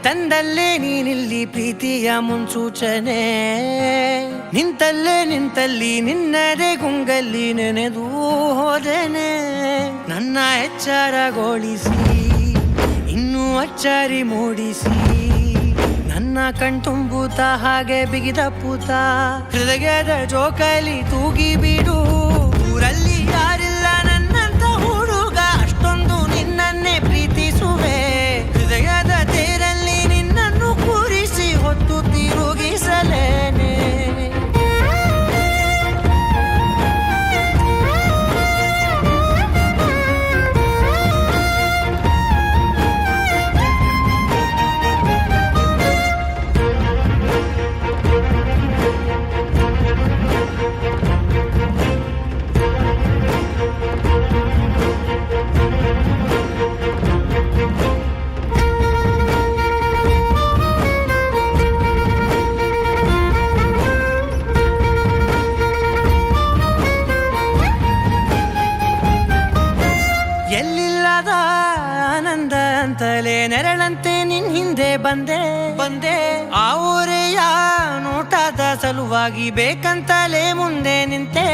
ತಂದಲ್ಲೇ ನೀನಿಲ್ಲಿ ಪ್ರೀತಿಯ ಮುನ್ಸೂಚನೆ. ನಿಂತಲ್ಲಿ ನಿನ್ನದೇ ಗುಂಗಲ್ಲಿ ನೆನೆದು ಹೋದೆನೆ. ನನ್ನ ಎಚ್ಚರಗೊಳಿಸಿ ಇನ್ನೂ ಅಚ್ಚರಿ ಮೂಡಿಸಿ, ನನ್ನ ಕಣ್ತುಂಬುತ್ತ ಹಾಗೆ ಬಿಗಿದ ಪೂತ ಹೃದಯದ ಜೋಕಾಲಿ ತೂಗಿ ಬಿಡು. ಊರಲ್ಲಿ ಯಾರಿಲ್ಲ ನನ್ನಂತ ಹುಡುಗ, ಅಷ್ಟೊಂದು ನಿನ್ನನ್ನೇ ಪ್ರೀತಿಸುವೆ. ಹೃದಯದ ತೇರಲ್ಲಿ ನಿನ್ನನ್ನು ಕೂರಿಸಿ ಹೊತ್ತು ತಿರುಗಿಸಲೇನೆ. ಎಲ್ಲಿಲ್ಲದ ಆನಂದ ಅಂತಲೇ ನೆರಳಂತೆ ನಿನ್ ಹಿಂದೆ ಬಂದೆ. ಆ ಊರೆಯ ನೋಟದ ಸಲುವಾಗಿ ಬೇಕಂತಲೇ ಮುಂದೆ ನಿಂತೆ.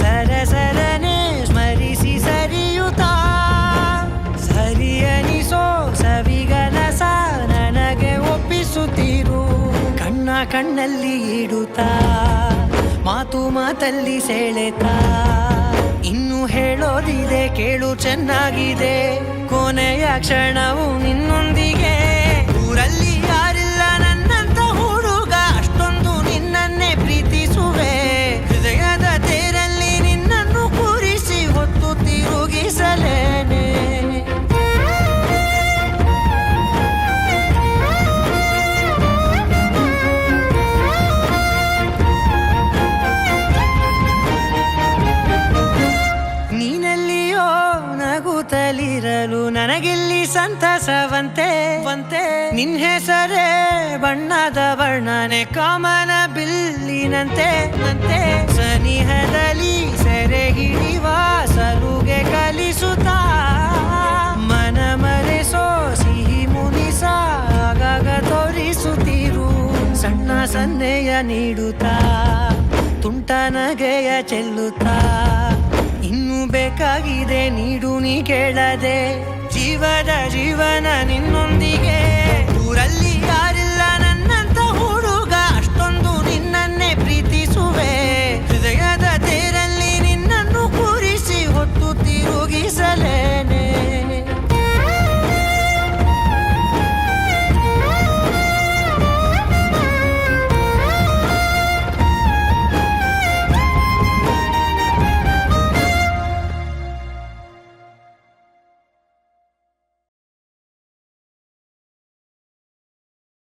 ಸರಸರನೆ ಸ್ಮರಿಸಿ ಸರಿಯುತ್ತಾ, ಸರಿಯನಿಸೋ ಸವಿಗನಸ ನನಗೆ ಒಪ್ಪಿಸುತ್ತೀರು. ಕಣ್ಣಲ್ಲಿ ಇಡುತ್ತಾ, ಮಾತಲ್ಲಿ ಸೆಳೆತಾ, ಇನ್ನು ಹೇಳೋದಿದೆ ಕೇಳು ಚೆನ್ನಾಗಿದೆ. ಕೊನೆಯ ಕ್ಷಣವು ನಿನ್ನೊಂದಿಗೆ. ಊರಲ್ಲಿ ಯಾರಿಲ್ಲ ನನ್ನಂತ ಹುಡುಗ, ಅಷ್ಟೊಂದು ನಿನ್ನನ್ನೇ ಪ್ರೀತಿಸುವೆ. ಹೃದಯದ ತೇರಲ್ಲಿ ನಿನ್ನನ್ನು ಕೂರಿಸಿ ಹೊತ್ತು ತಿರುಗಿಸಲೇನೆ. ನೀನೆಲ್ಲಿಯೋ ನಗುತ್ತಲಿರಲು ನನಗಿಲ್ಲಿ ಸಂತಸವಂತೆ. ನಿನ್ ಹೆಸರೇ ಬಣ್ಣದ ವರ್ಣನೆ ಕಾಮನ ಬಿಲ್ಲಿನಂತೆ. ಸನಿಹದಲ್ಲಿ ಸೆರೆ ಹಿಡಿಯುವ ಸಲುಗೆ ಕಲಿಸುತ್ತಾ, ಮನ ಮರೆಸೋ ಸಿಹಿ ಮುನಿಸ ಆಗಾಗ ತೋರಿಸುತ್ತೀರು. ಸಣ್ಣ ಸನ್ನೆಯ ನೀಡುತ್ತಾ, ತುಂಟ ನಗೆಯ ಚೆಲ್ಲುತ್ತಾ, ಇನ್ನೂ ಬೇಕಾಗಿದೆ ನೀಡು ನೀ ಕೇಳದೆ. ಜೀವನ ನಿನ್ನೊಂದು